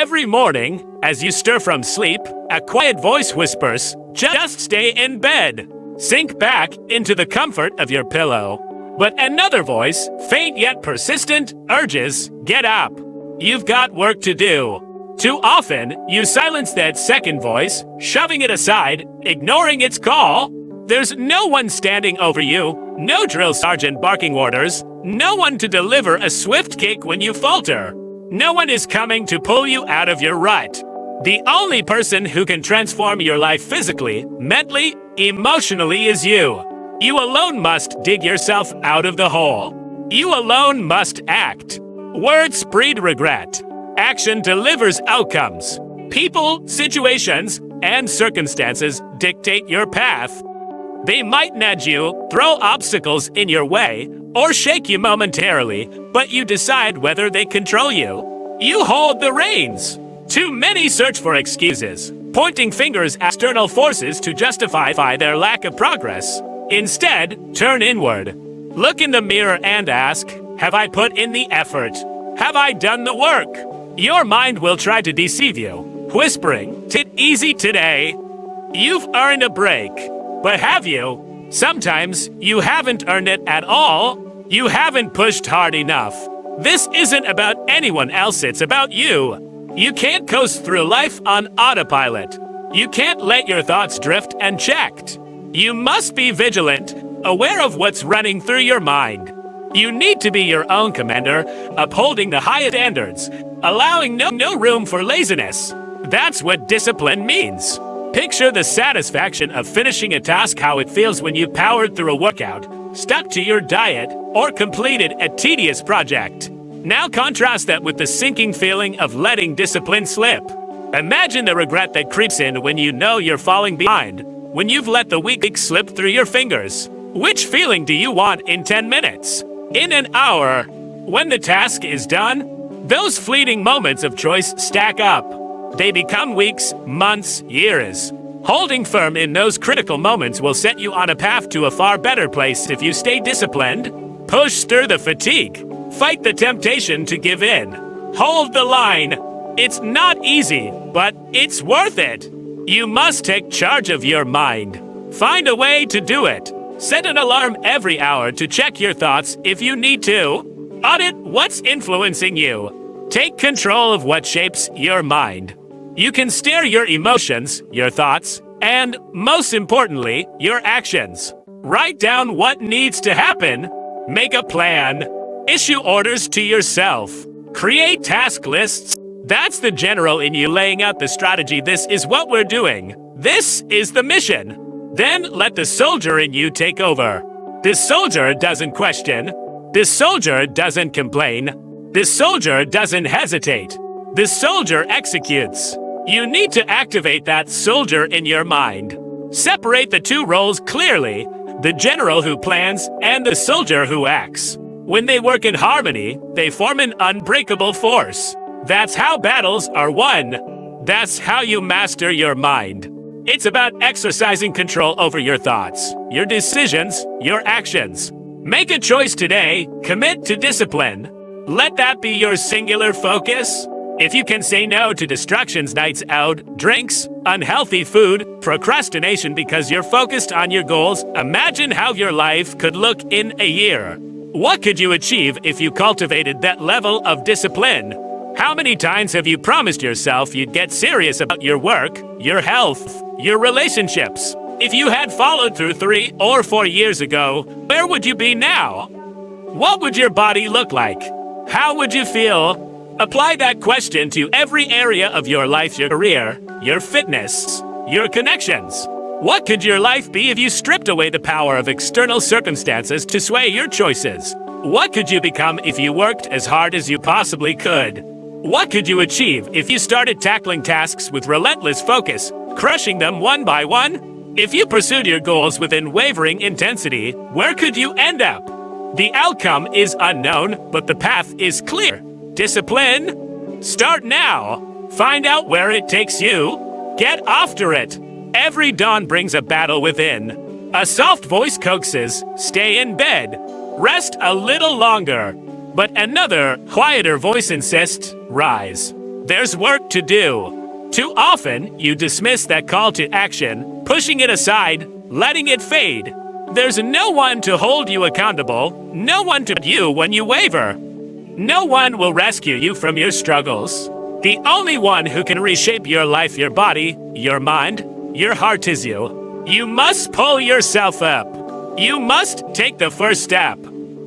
Every morning, as you stir from sleep, a quiet voice whispers, "Just stay in bed." Sink back into the comfort of your pillow. But another voice, faint yet persistent, urges, "Get up. You've got work to do." Too often, you silence that second voice, shoving it aside, ignoring its call. There's no one standing over you, no drill sergeant barking orders, no one to deliver a swift kick when you falter. No one is coming to pull you out of your rut. The only person who can transform your life physically, mentally, emotionally is you. You alone must dig yourself out of the hole. You alone must act. Words breed regret. Action delivers outcomes. People, situations, and circumstances dictate your path. They might nudge you, throw obstacles in your way, or shake you momentarily, but you decide whether they control you. You hold the reins. Too many search for excuses, pointing fingers at external forces to justify their lack of progress. Instead, turn inward. Look in the mirror and ask, have I put in the effort? Have I done the work? Your mind will try to deceive you, whispering, "Take it easy today. You've earned a break." But have you? Sometimes you haven't earned it at all. You haven't pushed hard enough. This isn't about anyone else, it's about you. You can't coast through life on autopilot. You can't let your thoughts drift unchecked. You must be vigilant, aware of what's running through your mind. You need to be your own commander, upholding the highest standards, allowing no room for laziness. That's what discipline means. Picture the satisfaction of finishing a task, how it feels when you powered through a workout, stuck to your diet, or completed a tedious project. Now contrast that with the sinking feeling of letting discipline slip. Imagine the regret that creeps in when you know you're falling behind, when you've let the week slip through your fingers. Which feeling do you want in 10 minutes? In an hour? When the task is done? Those fleeting moments of choice stack up. They become weeks, months, years. Holding firm in those critical moments will set you on a path to a far better place if you stay disciplined. Push through the fatigue. Fight the temptation to give in. Hold the line. It's not easy, but it's worth it. You must take charge of your mind. Find a way to do it. Set an alarm every hour to check your thoughts if you need to. Audit what's influencing you. Take control of what shapes your mind. You can steer your emotions, your thoughts, and, most importantly, your actions. Write down what needs to happen. Make a plan. Issue orders to yourself. Create task lists. That's the general in you laying out the strategy. This is what we're doing. This is the mission. Then let the soldier in you take over. This soldier doesn't question. This soldier doesn't complain. This soldier doesn't hesitate. This soldier executes. You need to activate that soldier in your mind. Separate the two roles clearly, the general who plans and the soldier who acts. When they work in harmony, they form an unbreakable force. That's how battles are won. That's how you master your mind. It's about exercising control over your thoughts, your decisions, your actions. Make a choice today. Commit to discipline. Let that be your singular focus. If you can say no to distractions, nights out, drinks, unhealthy food, procrastination because you're focused on your goals, imagine how your life could look in a year. What could you achieve if you cultivated that level of discipline? How many times have you promised yourself you'd get serious about your work, your health, your relationships? If you had followed through 3 or 4 years ago, where would you be now? What would your body look like? How would you feel? Apply that question to every area of your life, your career, your fitness, your connections. What could your life be if you stripped away the power of external circumstances to sway your choices? What could you become if you worked as hard as you possibly could? What could you achieve if you started tackling tasks with relentless focus, crushing them one by one? If you pursued your goals with unwavering intensity, where could you end up? The outcome is unknown, but the path is clear. Discipline? Start now. Find out where it takes you. Get after it. Every dawn brings a battle within. A soft voice coaxes, stay in bed. Rest a little longer. But another, quieter voice insists, rise. there's work to do. Too often, you dismiss that call to action, pushing it aside, letting it fade. There's no one to hold you accountable, no one to you when you waver. No one will rescue you from your struggles. The only one who can reshape your life, your body, your mind, your heart is you. You must pull yourself up. You must take the first step.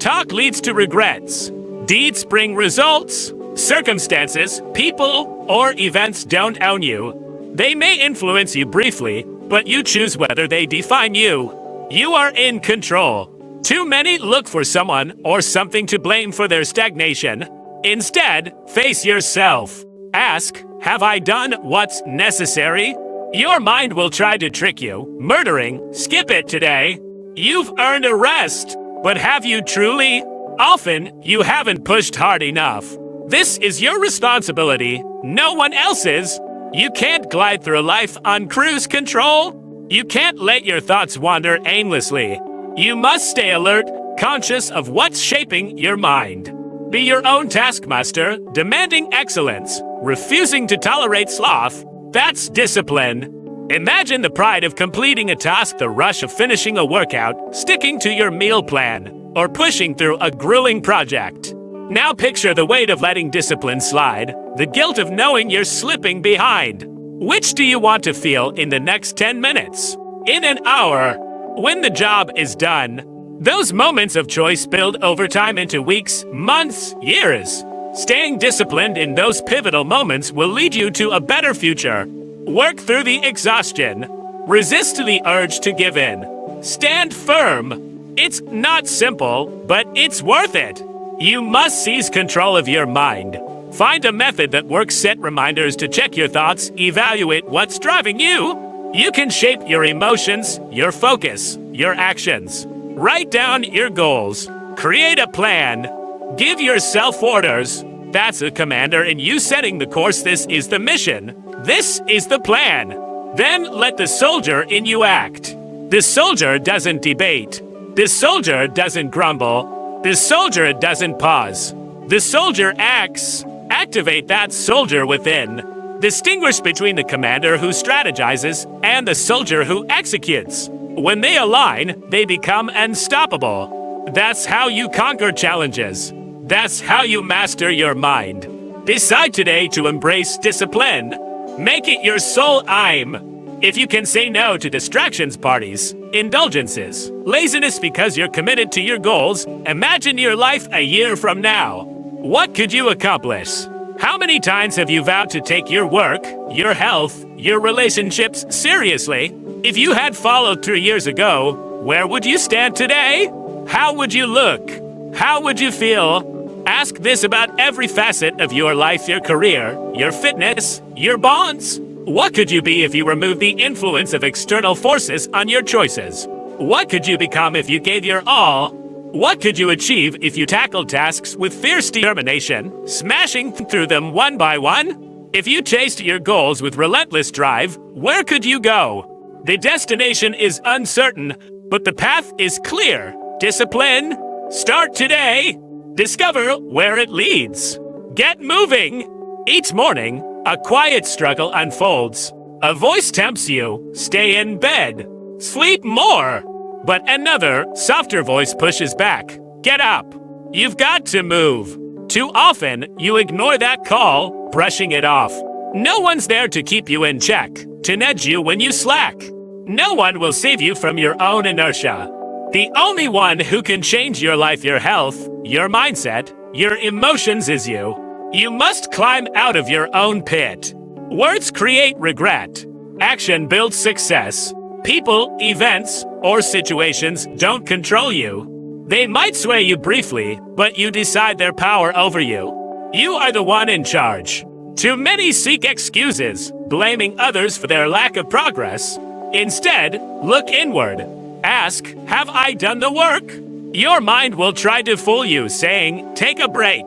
Talk leads to regrets. Deeds bring results. Circumstances, people, or events don't own you. They may influence you briefly, but you choose whether they define you. You are in control. Too many look for someone or something to blame for their stagnation. Instead, face yourself. Ask, have I done what's necessary? Your mind will try to trick you, murdering, skip it today. You've earned a rest, but have you truly? Often, you haven't pushed hard enough. This is your responsibility, no one else's. You can't glide through life on cruise control. You can't let your thoughts wander aimlessly. You must stay alert, conscious of what's shaping your mind. Be your own taskmaster, demanding excellence, refusing to tolerate sloth. That's discipline. Imagine the pride of completing a task, the rush of finishing a workout, sticking to your meal plan, or pushing through a grueling project. Now picture the weight of letting discipline slide, the guilt of knowing you're slipping behind. Which do you want to feel in the next 10 minutes? In an hour? When the job is done? Those moments of choice build over time into weeks, months, years. Staying disciplined in those pivotal moments will lead you to a better future. Work through the exhaustion. Resist the urge to give in. Stand firm. It's not simple, but it's worth it. You must seize control of your mind. Find a method that works. Set reminders to check your thoughts, evaluate what's driving you. You can shape your emotions, your focus, your actions. Write down your goals. Create a plan. Give yourself orders. That's a commander in you setting the course. This is the mission. This is the plan. Then let the soldier in you act. The soldier doesn't debate. The soldier doesn't grumble. The soldier doesn't pause. The soldier acts. Activate that soldier within. Distinguish between the commander who strategizes and the soldier who executes. When they align, they become unstoppable. That's how you conquer challenges. That's how you master your mind. Decide today to embrace discipline. Make it your sole aim. If you can say no to distractions, parties, indulgences, laziness because you're committed to your goals, imagine your life a year from now. What could you accomplish? How many times have you vowed to take your work, your health, your relationships seriously? If you had followed through years ago, where would you stand today? How would you look? How would you feel? Ask this about every facet of your life, your career, your fitness, your bonds. What could you be if you removed the influence of external forces on your choices? What could you become if you gave your all? What could you achieve if you tackled tasks with fierce determination, smashing through them one by one? If you chased your goals with relentless drive, where could you go? The destination is uncertain, but the path is clear. Discipline. Start today. Discover where it leads. Get moving. Each morning, a quiet struggle unfolds. A voice tempts you. Stay in bed. Sleep more. But another, softer voice pushes back. Get up. You've got to move. Too often, you ignore that call, brushing it off. No one's there to keep you in check, to nudge you when you slack. No one will save you from your own inertia. The only one who can change your life, your health, your mindset, your emotions is you. You must climb out of your own pit. Words create regret. Action builds success. People, events, or situations don't control you. They might sway you briefly, but you decide their power over you. You are the one in charge. Too many seek excuses, blaming others for their lack of progress. Instead, look inward. Ask, have I done the work? Your mind will try to fool you, saying, take a break.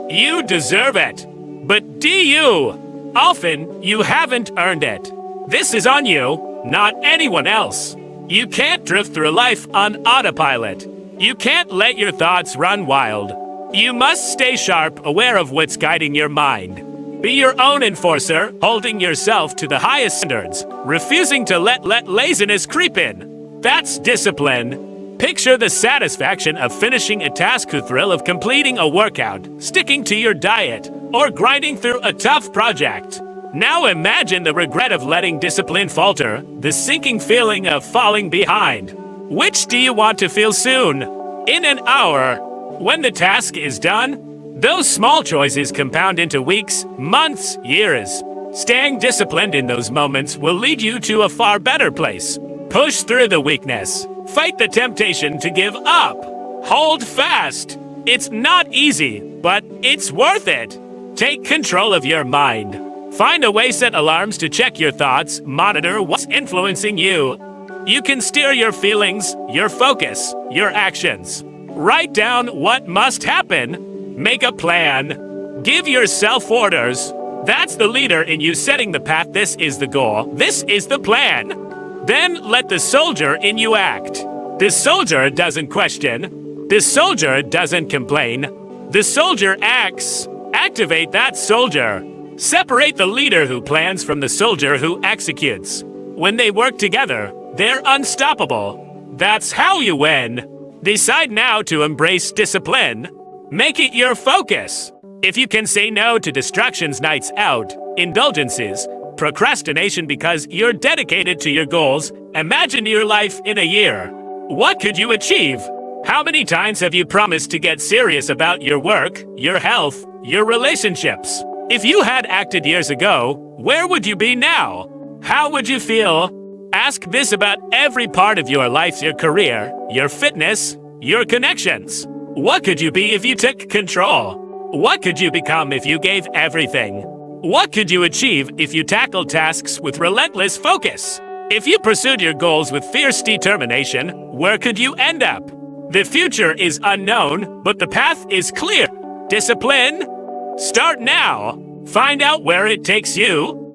You deserve it. But do you? Often, you haven't earned it. This is on you, not anyone else. You can't drift through life on autopilot. You can't let your thoughts run wild. You must stay sharp, aware of what's guiding your mind. Be your own enforcer, holding yourself to the highest standards, refusing to let laziness creep in. That's discipline. Picture the satisfaction of finishing a task, the thrill of completing a workout, sticking to your diet, or grinding through a tough project. Now imagine the regret of letting discipline falter, the sinking feeling of falling behind. Which do you want to feel soon? In an hour? When the task is done? Those small choices compound into weeks, months, years. Staying disciplined in those moments will lead you to a far better place. Push through the weakness. Fight the temptation to give up. Hold fast. It's not easy, but it's worth it. Take control of your mind. Find a way, set alarms to check your thoughts, monitor what's influencing you. You can steer your feelings, your focus, your actions. Write down what must happen. Make a plan. Give yourself orders. That's the leader in you setting the path. This is the goal. This is the plan. Then let the soldier in you act. The soldier doesn't question. The soldier doesn't complain. The soldier acts. Activate that soldier. Separate the leader who plans from the soldier who executes. When they work together, they're unstoppable. That's how you win. Decide now to embrace discipline. Make it your focus. If you can say no to distractions, nights out, indulgences, procrastination because you're dedicated to your goals, imagine your life in a year. What could you achieve? How many times have you promised to get serious about your work, your health, your relationships? If you had acted years ago, where would you be now? How would you feel? Ask this about every part of your life, your career, your fitness, your connections. What could you be if you took control? What could you become if you gave everything? What could you achieve if you tackled tasks with relentless focus? If you pursued your goals with fierce determination, where could you end up? The future is unknown, but the path is clear. Discipline? Start now. Find out where it takes you.